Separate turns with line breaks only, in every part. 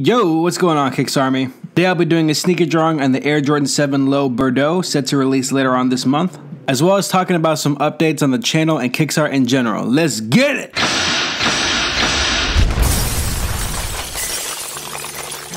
Yo, what's going on, Kicks Army? Today I'll be doing a sneaker drawing on the Air Jordan 7 Low Bordeaux, set to release later on this month, as well as talking about some updates on the channel and KicksArt in general. Let's get it!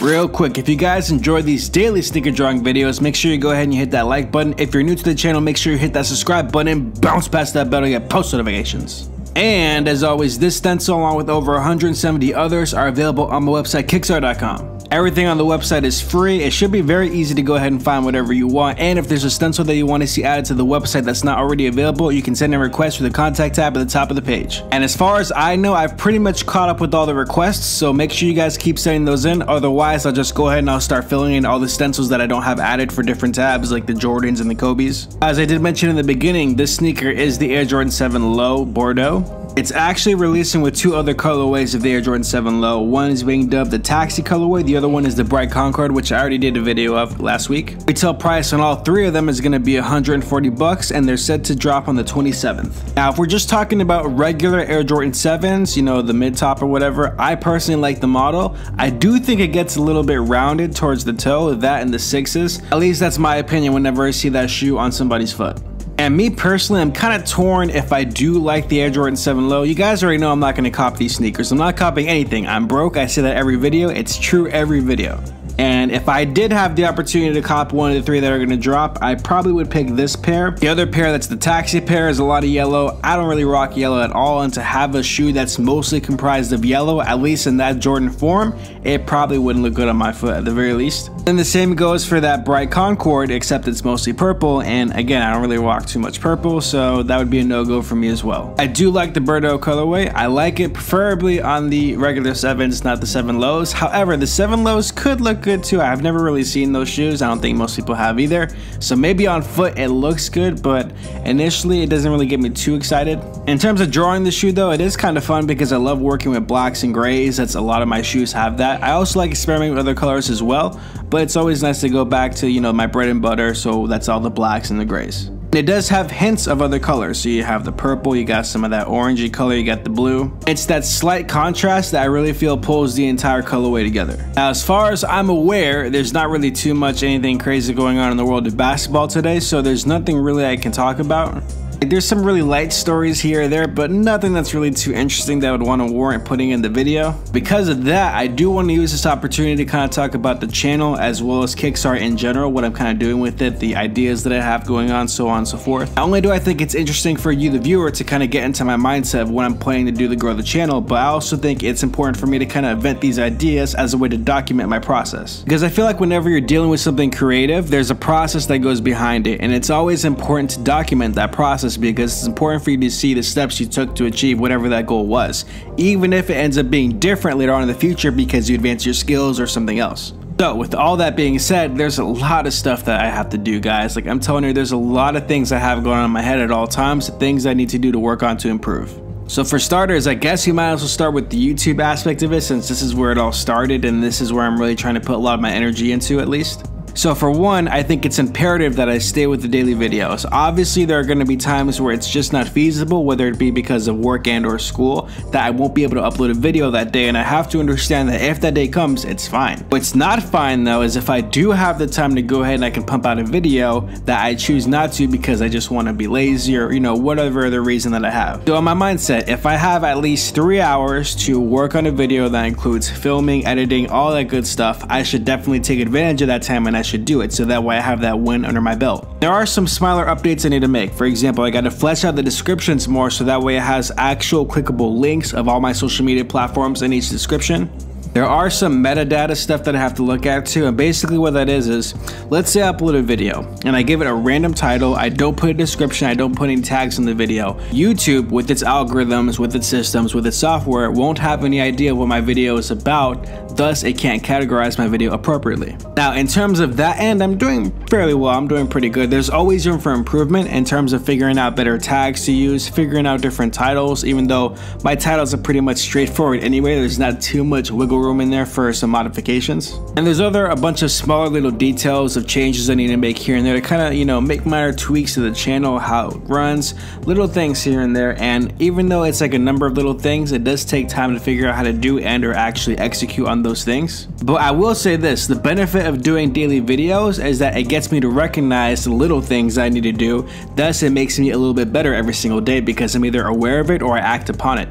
Real quick, if you guys enjoy these daily sneaker drawing videos, make sure you go ahead and hit that like button. If you're new to the channel, make sure you hit that subscribe button and bounce past that bell to get post notifications. And as always, this stencil along with over 170 others are available on my website KicksArt.com. Everything on the website is free. It should be very easy to go ahead and find whatever you want. And if there's a stencil that you want to see added to the website that's not already available, you can send a request through the contact tab at the top of the page. And as far as I know, I've pretty much caught up with all the requests, so make sure you guys keep sending those in. Otherwise, I'll just go ahead and I'll start filling in all the stencils that I don't have added for different tabs, like the Jordans and the Kobes. As I did mention in the beginning, this sneaker is the Air Jordan 7 Low Bordeaux. It's actually releasing with two other colorways of the Air Jordan 7 Low. One is being dubbed the Taxi colorway, the other one is the Bright Concord, which I already did a video of last week. Retail price on all three of them is going to be 140 bucks, and they're set to drop on the 27th. Now, if we're just talking about regular Air Jordan 7s, you know, the mid-top or whatever, I personally like the model. I do think it gets a little bit rounded towards the toe, that and the 6s. At least that's my opinion whenever I see that shoe on somebody's foot. And me personally, I'm kind of torn if I do like the Air Jordan 7 Low. You guys already know I'm not going to cop these sneakers. I'm not copying anything. I'm broke. I say that every video. It's true every video. And if I did have the opportunity to cop one of the three that are going to drop, I probably would pick this pair. The other pair, that's the Taxi pair, is a lot of yellow. I don't really rock yellow at all, and to have a shoe that's mostly comprised of yellow, at least in that Jordan form, it probably wouldn't look good on my foot at the very least. And the same goes for that Bright Concord, except it's mostly purple, and again, I don't really rock too much purple, so that would be a no-go for me as well. I do like the Bordeaux colorway. I like it preferably on the regular 7s, not the 7 Lows. However, the 7 Lows could look good too. I've never really seen those shoes. I don't think most people have either. So maybe on foot it looks good, but initially it doesn't really get me too excited. In terms of drawing the shoe though, it is kind of fun because I love working with blacks and grays. That's a lot of my shoes have that. I also like experimenting with other colors as well, but it's always nice to go back to, you know, my bread and butter. So that's all the blacks and the grays. It does have hints of other colors, so you have the purple, you got some of that orangey color, you got the blue. It's that slight contrast that I really feel pulls the entire colorway together. Now, as far as I'm aware, there's not really too much anything crazy going on in the world of basketball today, so there's nothing really I can talk about. There's some really light stories here or there, but nothing that's really too interesting that would want to warrant putting in the video. Because of that, I do want to use this opportunity to kind of talk about the channel as well as KicksArt in general, what I'm kind of doing with it, the ideas that I have going on, so on and so forth. Not only do I think it's interesting for you, the viewer, to kind of get into my mindset of what I'm planning to do to grow the channel, but I also think it's important for me to kind of vent these ideas as a way to document my process. Because I feel like whenever you're dealing with something creative, there's a process that goes behind it, and it's always important to document that process because it's important for you to see the steps you took to achieve whatever that goal was, even if it ends up being different later on in the future because you advance your skills or something else. So with all that being said, there's a lot of stuff that I have to do, guys. Like I'm telling you, there's a lot of things I have going on in my head at all times, things I need to do to work on to improve. So for starters, I guess you might as well start with the YouTube aspect of it, since this is where it all started and this is where I'm really trying to put a lot of my energy into, at least. So for one, I think it's imperative that I stay with the daily videos. Obviously, there are going to be times where it's just not feasible, whether it be because of work and or school, that I won't be able to upload a video that day, and I have to understand that if that day comes, it's fine. What's not fine though is if I do have the time to go ahead and I can pump out a video that I choose not to because I just want to be lazy or, you know, whatever the reason that I have. So in my mindset, if I have at least 3 hours to work on a video that includes filming, editing, all that good stuff, I should definitely take advantage of that time and I should do it, so that way I have that win under my belt. There are some smaller updates I need to make. For example, I got to flesh out the descriptions more so that way it has actual clickable links of all my social media platforms in each description. There are some metadata stuff that I have to look at too, and basically what that is let's say I upload a video and I give it a random title, I don't put a description, I don't put any tags in the video. YouTube, with its algorithms, with its systems, with its software, won't have any idea what my video is about, thus it can't categorize my video appropriately. Now in terms of that end, I'm doing fairly well, I'm doing pretty good. There's always room for improvement in terms of figuring out better tags to use, figuring out different titles, even though my titles are pretty much straightforward anyway, there's not too much wiggle room room in there for some modifications. And there's a bunch of smaller little details of changes I need to make here and there to kind of, you know, make minor tweaks to the channel, how it runs, little things here and there. And even though it's like a number of little things, it does take time to figure out how to do and or actually execute on those things. But I will say this, the benefit of doing daily videos is that it gets me to recognize the little things I need to do. Thus, it makes me a little bit better every single day because I'm either aware of it or I act upon it.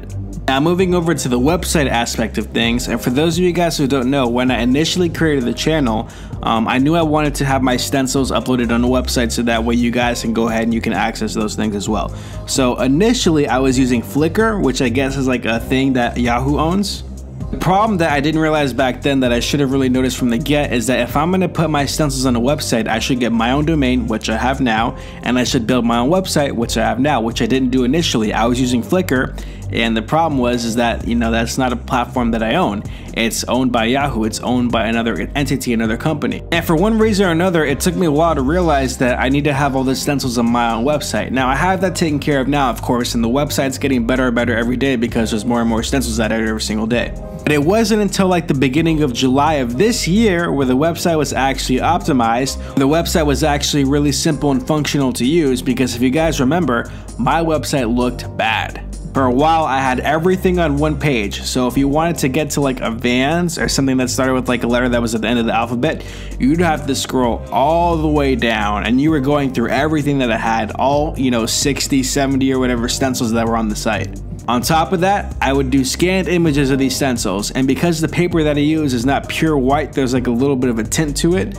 Now moving over to the website aspect of things, and for those of you guys who don't know, when I initially created the channel, I knew I wanted to have my stencils uploaded on the website so that way you guys can go ahead and you can access those things as well. So initially I was using Flickr, which I guess is like a thing that Yahoo owns. The problem that I didn't realize back then that I should have really noticed from the get is that if I'm going to put my stencils on a website, I should get my own domain, which I have now, and I should build my own website, which I have now, which I didn't do initially. I was using Flickr, and the problem was that, you know, that's not a platform that I own. It's owned by Yahoo. It's owned by another entity, another company. And for one reason or another, it took me a while to realize that I need to have all the stencils on my own website. Now, I have that taken care of now, of course, and the website's getting better and better every day because there's more and more stencils added every single day. But it wasn't until like the beginning of July of this year where the website was actually optimized. The website was actually really simple and functional to use because if you guys remember, my website looked bad. For a while, I had everything on one page. So if you wanted to get to like a Vans or something that started with like a letter that was at the end of the alphabet, you'd have to scroll all the way down and you were going through everything that I had, all, you know, 60, 70 or whatever stencils that were on the site. On top of that, I would do scanned images of these stencils, and because the paper that I use is not pure white, there's like a little bit of a tint to it.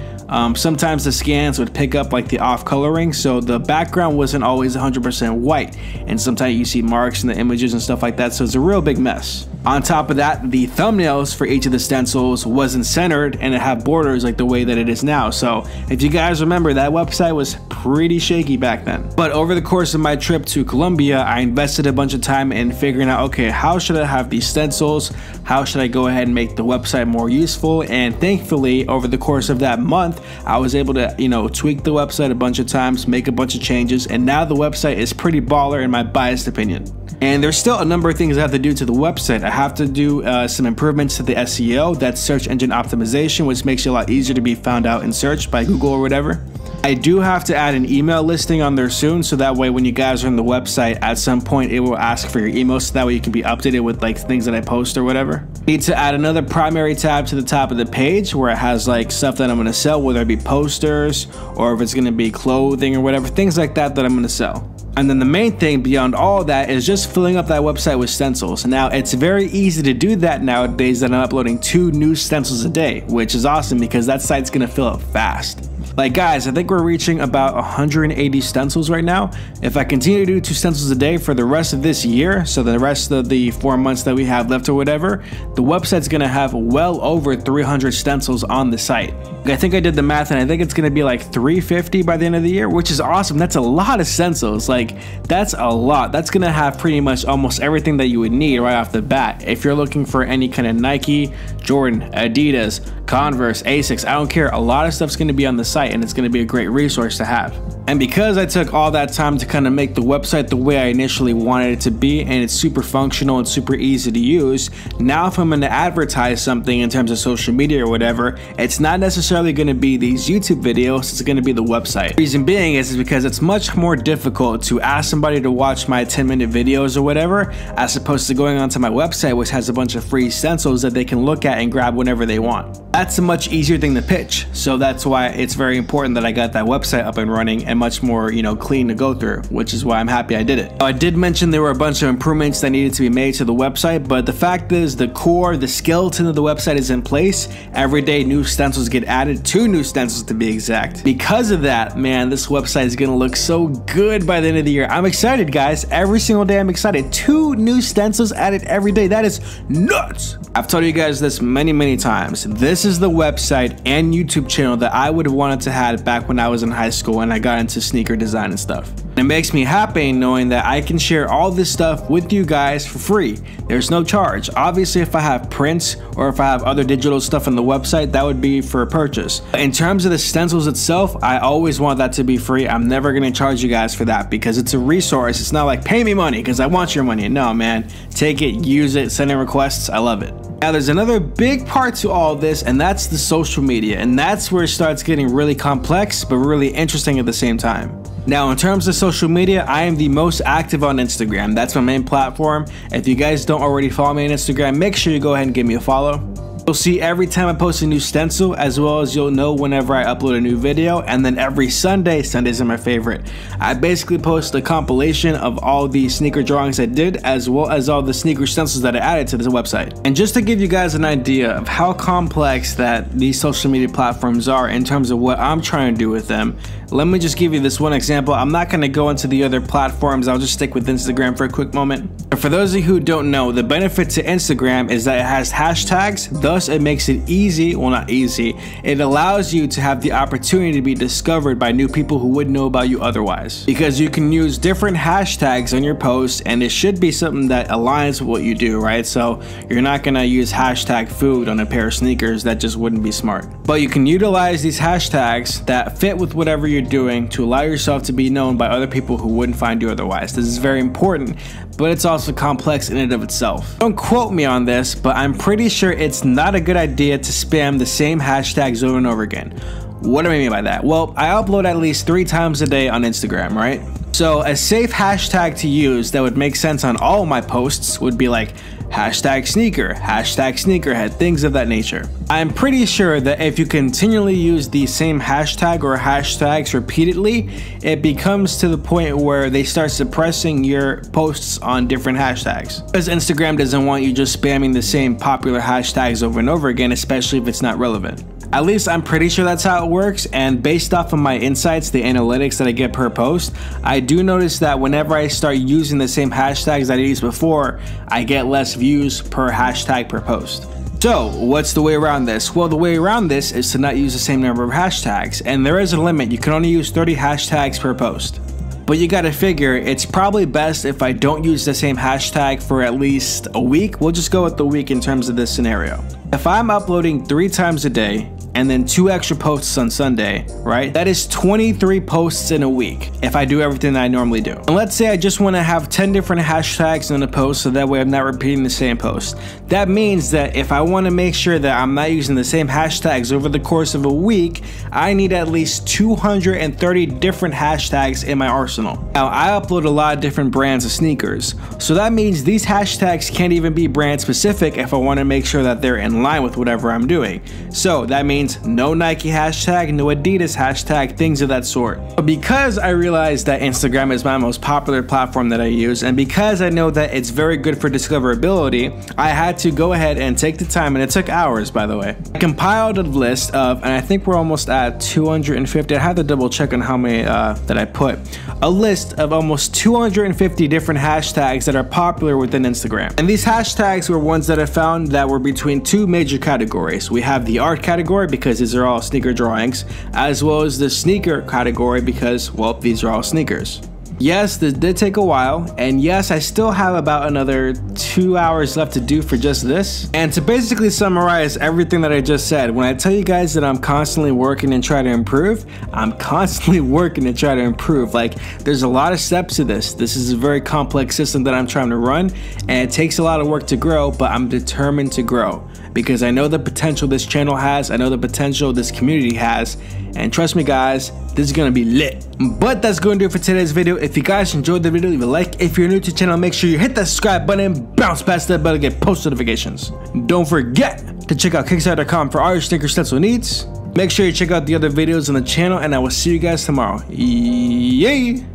Sometimes the scans would pick up like the off coloring, so the background wasn't always 100% white, and sometimes you see marks in the images and stuff like that, so it's a real big mess. On top of that, the thumbnails for each of the stencils wasn't centered and it had borders like the way that it is now. So if you guys remember, that website was pretty shaky back then. But over the course of my trip to Colombia, I invested a bunch of time in figuring out, okay, how should I have these stencils? How should I go ahead and make the website more useful? And thankfully, over the course of that month, I was able to, you know, tweak the website a bunch of times, make a bunch of changes, and now the website is pretty baller in my biased opinion. And there's still a number of things I have to do to the website. I have to do some improvements to the SEO, that's search engine optimization, which makes it a lot easier to be found out in search by Google or whatever. I do have to add an email listing on there soon, so that way when you guys are on the website, at some point it will ask for your email, so that way you can be updated with like things that I post or whatever. Need to add another primary tab to the top of the page where it has like stuff that I'm going to sell, whether it be posters or if it's going to be clothing or whatever, things like that I'm going to sell. And then the main thing beyond all that is just filling up that website with stencils. Now, it's very easy to do that nowadays that I'm uploading 2 new stencils a day, which is awesome because that site's gonna fill up fast. Like guys, I think we're reaching about 180 stencils right now. If I continue to do 2 stencils a day for the rest of this year, so the rest of the 4 months that we have left or whatever, the website's gonna have well over 300 stencils on the site. I think I did the math and I think it's gonna be like 350 by the end of the year, which is awesome. That's a lot of stencils. Like, that's a lot. That's gonna have pretty much almost everything that you would need right off the bat. If you're looking for any kind of Nike, Jordan, Adidas, Converse, Asics, I don't care. A lot of stuff's gonna be on the site and it's gonna be a great resource to have. And because I took all that time to kind of make the website the way I initially wanted it to be, and it's super functional and super easy to use, now if I'm gonna advertise something in terms of social media or whatever, it's not necessarily gonna be these YouTube videos, it's gonna be the website. Reason being is because it's much more difficult to ask somebody to watch my 10-minute videos or whatever, as opposed to going onto my website, which has a bunch of free stencils that they can look at and grab whenever they want. That's a much easier thing to pitch, so that's why it's very important that I got that website up and running and much more, you know, clean to go through, which is why I'm happy I did it. I did mention there were a bunch of improvements that needed to be made to the website, but the fact is the core, the skeleton of the website is in place. Every day new stencils get added, 2 new stencils to be exact. Because of that, man, this website is gonna look so good by the end of the year. I'm excited, guys. Every single day I'm excited. 2 new stencils added every day. That is nuts. I've told you guys this many times. This is the website and YouTube channel that I would have wanted to have back when I was in high school and I got into sneaker design and stuff. It makes me happy knowing that I can share all this stuff with you guys for free. There's no charge. Obviously, if I have prints or if I have other digital stuff on the website, that would be for purchase. In terms of the stencils itself, I always want that to be free. I'm never gonna charge you guys for that because it's a resource. It's not like pay me money because I want your money. No, man, take it, use it, send in requests. I love it. Now there's another big part to all this, and that's the social media, and that's where it starts getting really complex but really interesting at the same time. Now in terms of social media, I am the most active on Instagram. That's my main platform. If you guys don't already follow me on Instagram, make sure you go ahead and give me a follow. You'll see every time I post a new stencil, as well as you'll know whenever I upload a new video. And then every Sunday, Sundays are my favorite, I basically post a compilation of all the sneaker drawings I did, as well as all the sneaker stencils that I added to this website. And just to give you guys an idea of how complex that these social media platforms are in terms of what I'm trying to do with them, let me just give you this one example. I'm not going to go into the other platforms. I'll just stick with Instagram for a quick moment. And for those of you who don't know, the benefit to Instagram is that it has hashtags. Thus, it makes it easy, well, not easy, it allows you to have the opportunity to be discovered by new people who wouldn't know about you otherwise. Because you can use different hashtags on your posts, and it should be something that aligns with what you do, right? So you're not going to use hashtag food on a pair of sneakers. That just wouldn't be smart. But you can utilize these hashtags that fit with whatever you're doing to allow yourself to be known by other people who wouldn't find you otherwise. This is very important, but it's also complex in and of itself. Don't quote me on this, but I'm pretty sure it's not a good idea to spam the same hashtags over and over again. What do I mean by that? Well, I upload at least 3 times a day on Instagram, right? So a safe hashtag to use that would make sense on all my posts would be like hashtag sneaker, hashtag sneakerhead, things of that nature. I'm pretty sure that if you continually use the same hashtag or hashtags repeatedly, it becomes to the point where they start suppressing your posts on different hashtags. Because Instagram doesn't want you just spamming the same popular hashtags over and over again, especially if it's not relevant. At least I'm pretty sure that's how it works, and based off of my insights, the analytics that I get per post, I do notice that whenever I start using the same hashtags that I used before, I get less views per hashtag per post. So what's the way around this? Well, the way around this is to not use the same number of hashtags, and there is a limit. You can only use 30 hashtags per post. But you gotta figure, it's probably best if I don't use the same hashtag for at least a week. We'll just go with the week in terms of this scenario. If I'm uploading 3 times a day, and then 2 extra posts on Sunday, right? That is 23 posts in a week if I do everything that I normally do. And let's say I just want to have 10 different hashtags in a post, so that way I'm not repeating the same post. That means that if I want to make sure that I'm not using the same hashtags over the course of a week, I need at least 230 different hashtags in my arsenal. Now, I upload a lot of different brands of sneakers, so that means these hashtags can't even be brand specific if I want to make sure that they're in line with whatever I'm doing. So that means no Nike hashtag, no Adidas hashtag, things of that sort. But because I realized that Instagram is my most popular platform that I use, and because I know that it's very good for discoverability, I had to go ahead and take the time, and it took hours, by the way. I compiled a list of, and I think we're almost at 250, I have to double check on how many that I put, a list of almost 250 different hashtags that are popular within Instagram. And these hashtags were ones that I found that were between 2 major categories. We have the art category, because these are all sneaker drawings, as well as the sneaker category because, well, these are all sneakers. Yes, this did take a while, and yes, I still have about another 2 hours left to do for just this. And to basically summarize everything that I just said, when I tell you guys that I'm constantly working and trying to improve, I'm constantly working to try to improve. Like, there's a lot of steps to this. This is a very complex system that I'm trying to run, and it takes a lot of work to grow, but I'm determined to grow because I know the potential this channel has, I know the potential this community has, and trust me guys, this is gonna be lit. But that's gonna do it for today's video. If you guys enjoyed the video, leave a like. If you're new to the channel, make sure you hit that subscribe button and bounce past that bell to get post notifications. Don't forget to check out KicksArt.com for all your sneaker stencil needs. Make sure you check out the other videos on the channel, and I will see you guys tomorrow. Yay!